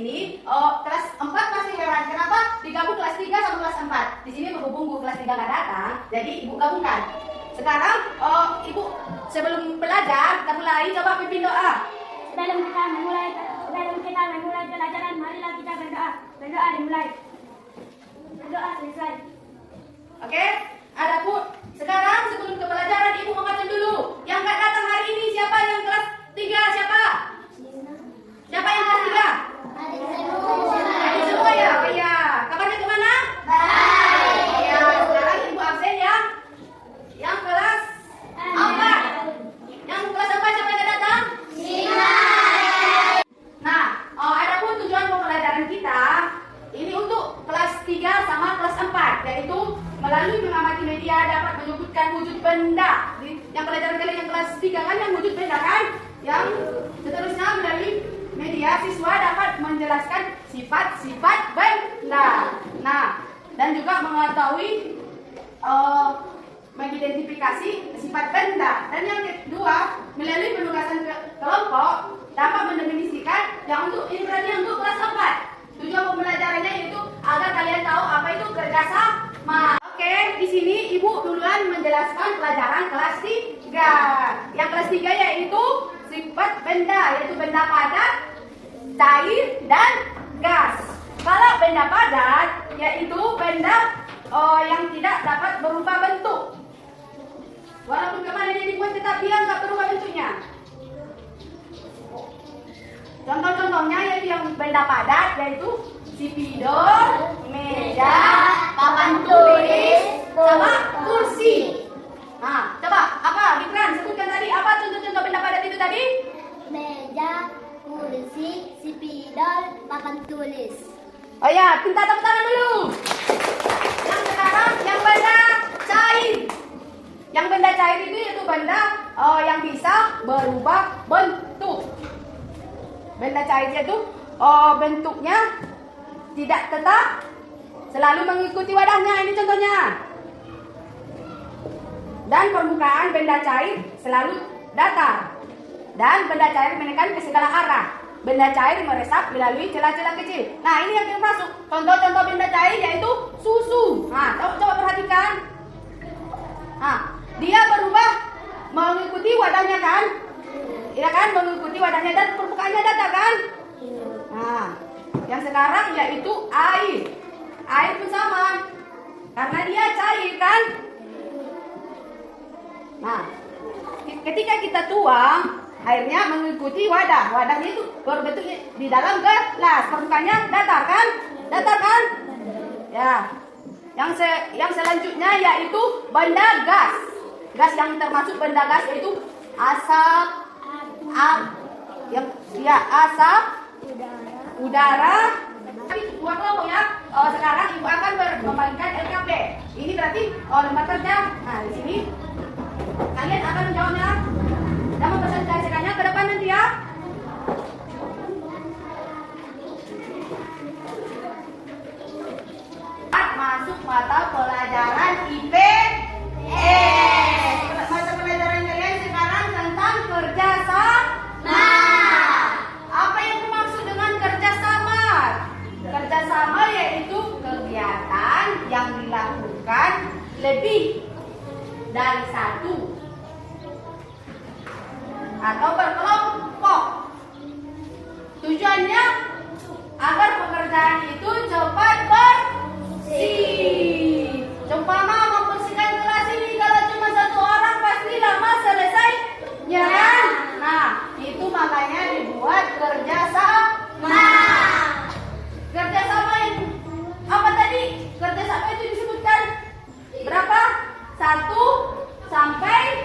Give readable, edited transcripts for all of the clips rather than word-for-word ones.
sini kelas 4 masih heran. Kenapa digabung kelas 3 sama kelas 4? Di sini berhubung guru kelas 3 nggak datang, jadi ibu gabungkan. Sekarang ibu sebelum belajar kita mulai, coba pimpin doa. Sebelum kita memulai pelajaran, marilah kita berdoa. Berdoa dimulai. Berdoa selesai. Oke? Adapun sekarang sebelum ke pelajaran ibu ngomongin dulu. Yang nggak datang hari ini siapa yang kelas 3? Siapa? Siapa yang kelas 3? Adik semua ya? Oh iya. Kabarnya kemana? Baik. Ya, sekarang ibu absen ya. Yang kelas 4. Yang kelas apa siapa yang datang? Nah, adapun tujuan pembelajaran kita ini untuk kelas 3 sama kelas 4, yaitu melalui mengamati media dapat menyebutkan wujud benda. Yang pelajaran kalian yang kelas 3 kan yang wujud benda kan? Yang seterusnya melalui media siswa dapat menjelaskan sifat-sifat benda. Nah, dan juga mengetahui mengidentifikasi sifat benda. Dan yang kedua, melalui penugasan kelompok dapat mendefinisikan yang untuk ini berarti yang untuk kelas 4. Tujuan pembelajarannya yaitu agar kalian tahu apa itu kerjasama. Oke, di sini ibu duluan menjelaskan pelajaran kelas 3. Yang kelas 3 yaitu sifat benda, yaitu benda padat, cair, dan gas. Kalau benda padat yaitu benda yang tidak dapat berubah bentuk. Walaupun kemarin ini dibuat tetap dia nggak berubah bentuknya. Contoh-contohnya yaitu yang benda padat yaitu spidol, meja, papan tulis, sama kursi. Nah, coba apa Dikran sebutkan tadi apa contoh-contoh benda padat itu tadi? Meja, kursi, spidol, papan tulis. Oh ya, minta tepuk tangan dulu. Yang sekarang yang benda cair. Yang benda cair itu yaitu benda yang bisa berubah bentuk. Benda cair itu bentuknya tidak tetap, selalu mengikuti wadahnya. Ini contohnya. Dan permukaan benda cair selalu datar. Dan benda cair menekan ke segala arah. Benda cair meresap melalui celah-celah kecil. Nah, ini yang kita masuk. Contoh-contoh benda cair yaitu susu. Nah, coba perhatikan. Nah, dia berubah mengikuti wadahnya kan? Iya kan, mengikuti wadahnya dan permukaannya datar kan? Nah, yang sekarang yaitu air. Air pun sama, karena dia cair kan? Nah, ketika kita tuang, airnya mengikuti wadah. Wadahnya itu berbentuk di dalam gelas. Permukaannya datar kan? Datar kan? Ya. Yang selanjutnya yaitu benda gas. Gas yang termasuk benda gas yaitu asap, asap, udara. Tapi buat kelompok ya. Sekarang ibu akan membagikan LKP. Ini berarti lembar kerja. Nah, di sini kalian akan menjawabnya dan mempresentasikannya ke depan nanti ya. Masuk mata pelajaran IPS. Mata pelajaran kalian sekarang tentang kerjasama. Apa yang dimaksud dengan kerjasama? Kerjasama yaitu kegiatan yang dilakukan lebih dari satu atau berkelompok. Tujuannya agar pekerjaan itu cepat bersih. Umpama membersihkan kelas ini kalau cuma satu orang pasti lama selesainya kan? Nah, itu makanya dibuat kerjasama. Kerjasama yang apa tadi? Kerjasama itu disebutkan berapa? 1 sampai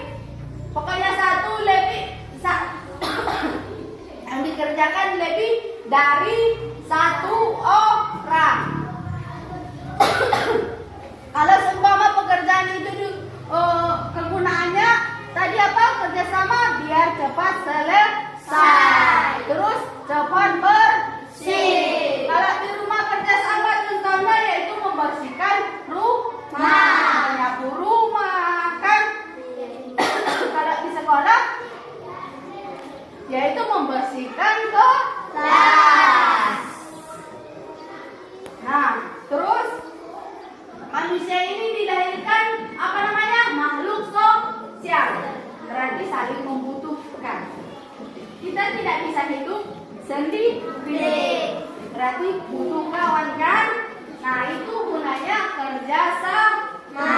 pokoknya 1 lebih yang dikerjakan lebih dari 1 orang. Kalau seumpama pekerjaan itu kegunaannya tadi apa? Kerjasama biar cepat selesai. Terus cepat bersih. Kalau di rumah kerjasama contohnya yaitu membersihkan rumah, menyapu rumah kan. Kalau di sekolah yaitu membersihkan kelas. Berarti butuh kawan kan? Nah, itu gunanya kerjasama.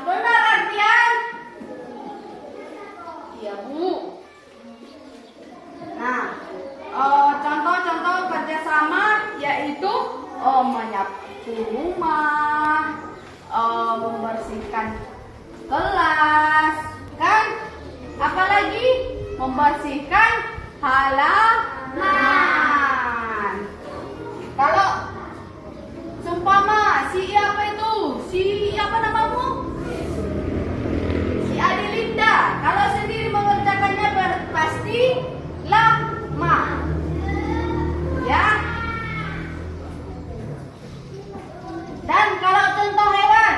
Benar artian? Iya, Bu. Nah, contoh-contoh kerjasama yaitu menyapu rumah, membersihkan kelas, kan? Apalagi membersihkan halaman. Kalau seumpama si apa itu? Si apa namamu? Si Adelinda. Kalau sendiri mengerjakannya pasti lama. Ya. Dan kalau contoh hewan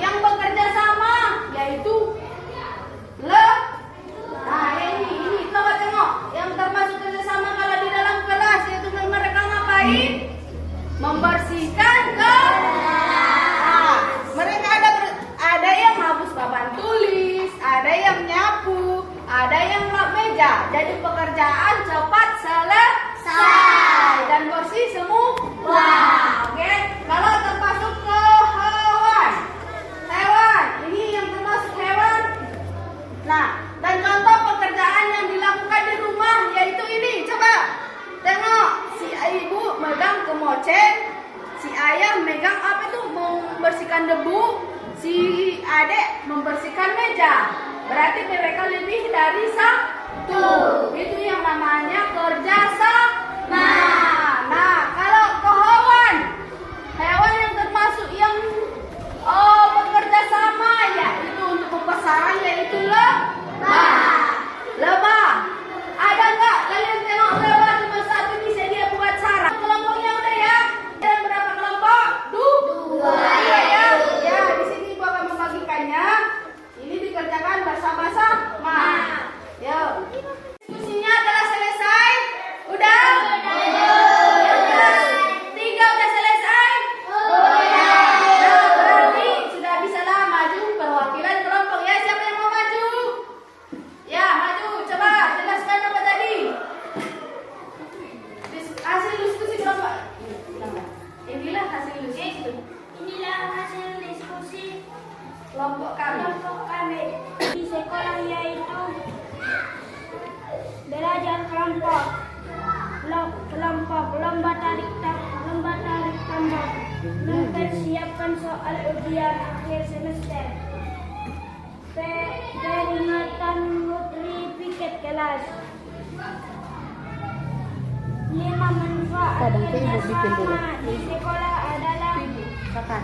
yang bekerja sama yaitu nah ini coba tengok yang termasuk kerjasama kalau di dalam kelas yaitu mereka ngapain? Membersihkan kelas. Mereka ada yang hapus papan tulis, ada yang nyapu, ada yang lap meja. Jadi pekerjaan cepat selesai dan bersih semua. Oke, kalau termasuk ke hewan, ini yang termasuk hewan. Nah, dan contoh pekerjaan yang dilakukan di rumah yaitu ini. Coba tengok, si ibu megang kemoceng, si ayah megang apa itu membersihkan debu, si adek membersihkan meja. Berarti mereka lebih dari satu. Itu yang namanya kerjasama. Nah, kalau ke hewan yang termasuk yang bekerja sama yaitu untuk pemasaran yaitu lebah. Ada nggak kalian tengok lebah cuma satu bisa dia buat sarang? Kelompoknya udah ya? Dan berapa kelompok? Dua. Ya. Ya, di sini ibu akan membagikannya. Ini dikerjakan bersama-sama. Yuk. Diskusinya telah selesai? Udah? Yang kelas 3 udah selesai? Nah, berarti sudah bisalah maju perwakilan kelompok ya. Siapa yang mau maju? Ya, maju. Coba jelaskan apa tadi? Hasil diskusi kelompok. Inilah hasil diskusi. Inilah hasil diskusi Kelompok kami. di sekolah yaitu belajar kelompok, lomba tarik tambang, mempersiapkan soal ujian akhir semester, peringatan putri piket kelas. 5 manfaat kerjasama di sekolah adalah cepat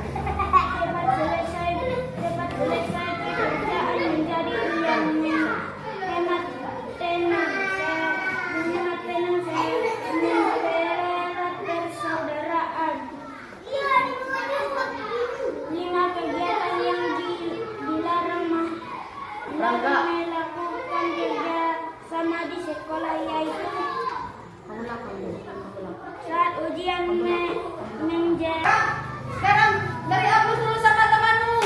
selesai pekerjaan menjadi yang hemat tenang mempererat persaudaraan. 5 kegiatan yang dilarang melakukan kerjasama di sekolah yaitu saat ujian Sekarang dari hapus dulu sama temanmu.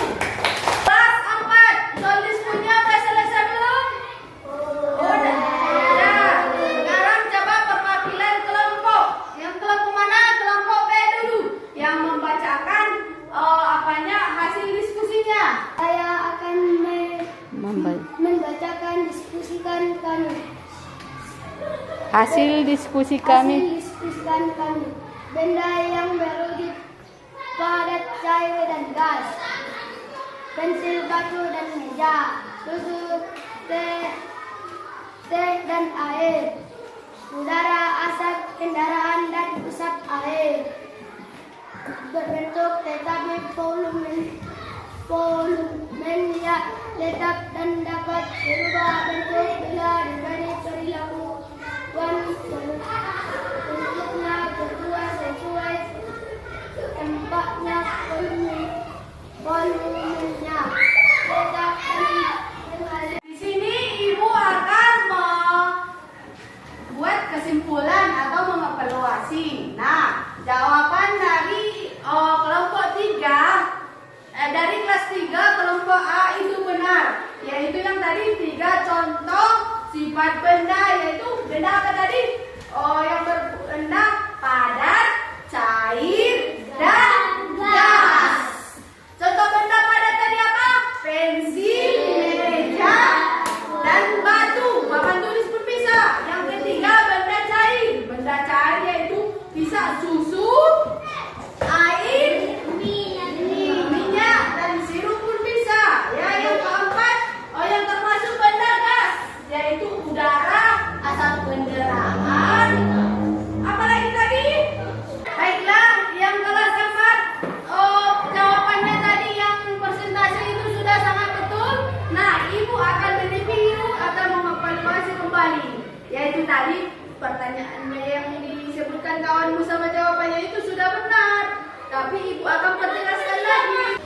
Kelas 4. Soal diskusinya udah selesai belum? Udah. Ya. Sekarang coba perwakilan kelompok. Yang kelompok mana? Kelompok B dulu. Yang membacakan hasil diskusinya. Saya akan membacakan diskusikan kami. Hasil diskusi kami. Benda yang berwujud padat, cair dan gas. Pensil, batu dan meja. Susu, teh dan air. Udara, asap, kendaraan dan usap air. Berbentuk tetapi volumenya tetap dan dapat berubah bentuk bila diberi perilaku bentuknya berubah sesuai tempatnya volumenya tetap Di sini ibu akan membuat kesimpulan atau mengevaluasi. Nah, jawaban dari kelompok 3 dari kelas 3 kelompok A itu benar, yaitu yang tadi 3 contoh sifat benda, yaitu benda apa tadi? Yang bisa susu, air, minyak, dan sirup pun bisa. Ya, yang keempat, yang termasuk benda gas, yaitu udara, asap kendaraan. Apalagi tadi? Baiklah, yang kelas 4, jawabannya tadi yang persentase itu sudah sangat betul. Nah, ibu akan mereview atau mengevaluasi kembali. Yaitu tadi pertanyaannya yang disebutkan kawanmu sama jawabannya itu sudah benar. Tapi ibu akan perjelaskan lagi.